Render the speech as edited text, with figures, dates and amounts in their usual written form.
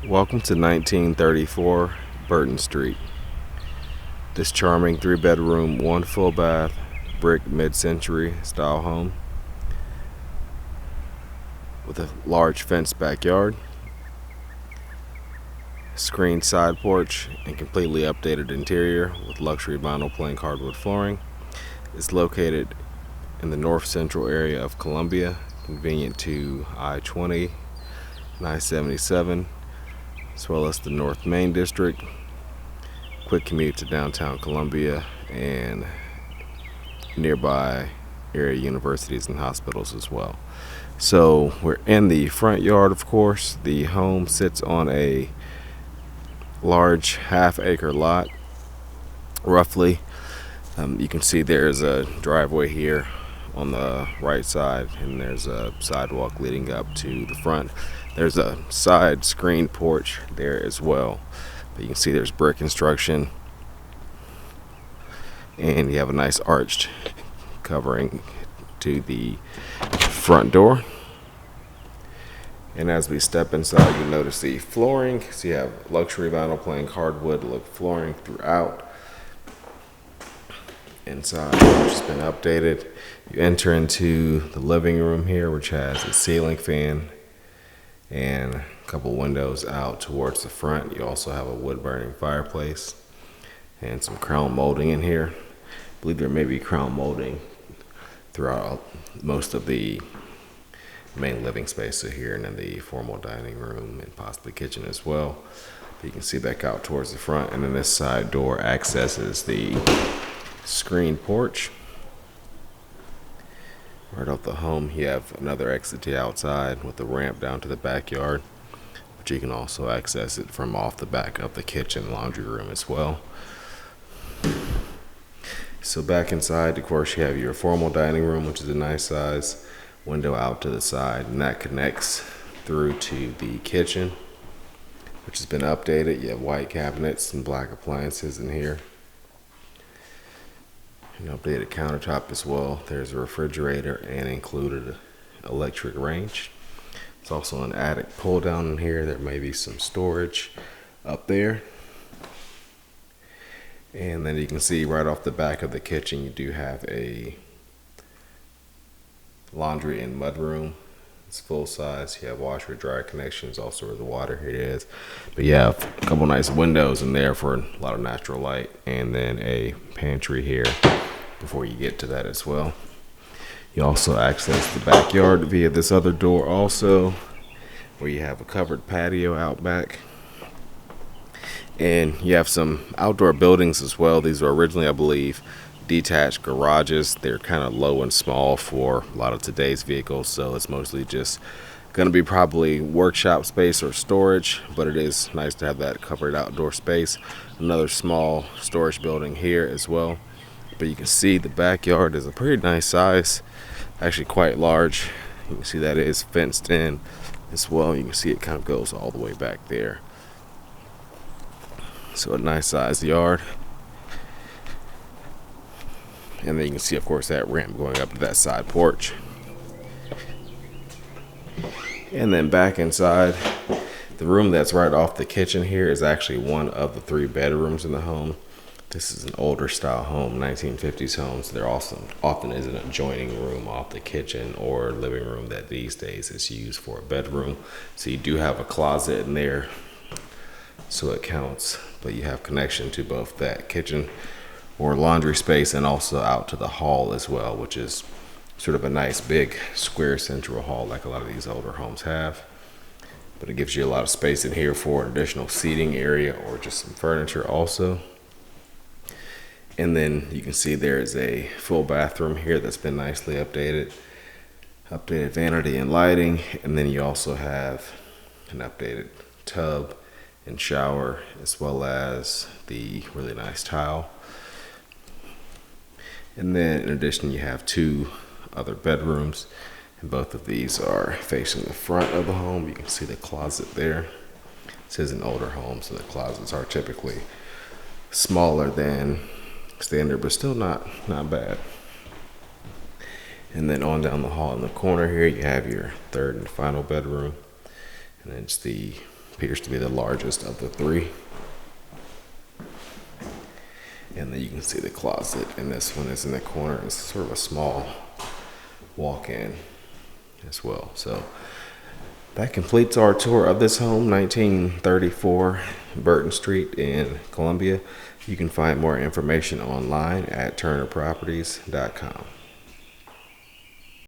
Welcome to 1934 Burton Street. This charming 3-bedroom, 1 full bath, brick mid-century style home with a large fenced backyard, screened side porch, and completely updated interior with luxury vinyl plank hardwood flooring. It's located in the north central area of Columbia, convenient to I-20 and I-77, as well as the North Main District. Quick commute to downtown Columbia and nearby area universities and hospitals as well. So we're in the front yard, of course. The home sits on a large half-acre lot, roughly. You can see there's a driveway here on the right side, and there's a sidewalk leading up to the front. There's a side screened porch there as well. But you can see there's brick construction, and you have a nice arched covering to the front door. And as we step inside, you notice the flooring. So you have luxury vinyl plank hardwood look flooring throughout. Inside, which has been updated. You enter into the living room here, which has a ceiling fan and a couple windows out towards the front. You also have a wood burning fireplace and some crown molding in here. I believe there may be crown molding throughout most of the main living space here, and in the formal dining room and possibly kitchen as well. But you can see back out towards the front, and then this side door accesses the screened porch. Right off the home, you have another exit to the outside with a ramp down to the backyard, but you can also access it from off the back of the kitchen laundry room as well. So back inside, of course, you have your formal dining room, which is a nice size window out to the side, and that connects through to the kitchen, which has been updated. You have white cabinets and black appliances in here. An updated countertop as well. There's a refrigerator and included electric range. There's also an attic pull down in here. There may be some storage up there. And then you can see right off the back of the kitchen, you do have a laundry and mudroom. It's full size. You have washer dryer connections, also where the water heater is. But you have a couple nice windows in there for a lot of natural light, and then a pantry here before you get to that as well. You also access the backyard via this other door also, where you have a covered patio out back. And you have some outdoor buildings as well. These are originally, I believe, detached garages. They're kind of low and small for a lot of today's vehicles, so it's mostly just going to be probably workshop space or storage, but it is nice to have that covered outdoor space. Another small storage building here as well. But you can see the backyard is a pretty nice size, actually quite large. You can see that it is fenced in as well. You can see it kind of goes all the way back there. So a nice sized yard. And then you can see, of course, that ramp going up to that side porch. And then back inside, the room that's right off the kitchen here is actually one of the 3 bedrooms in the home. This is an older style home, 1950s home, so there also often is an adjoining room off the kitchen or living room that these days is used for a bedroom. So you do have a closet in there, so it counts, but you have connection to both that kitchen or laundry space and also out to the hall as well, which is sort of a nice big square central hall like a lot of these older homes have. But it gives you a lot of space in here for an additional seating area or just some furniture also. And then you can see there is a full bathroom here that's been nicely updated vanity and lighting. And then you also have an updated tub and shower, as well as the really nice tile. And then in addition, you have 2 other bedrooms, and both of these are facing the front of the home. You can see the closet there. This is an older home, so the closets are typically smaller than standard, but still not bad. And then on down the hall in the corner here, you have your 3rd and final bedroom, and it's the Appears to be the largest of the three. And then you can see the closet, and this one is in the corner. It's sort of a small walk-in as well. So that completes our tour of this home, 1934 Burton Street in Columbia. You can find more information online at turnerproperties.com.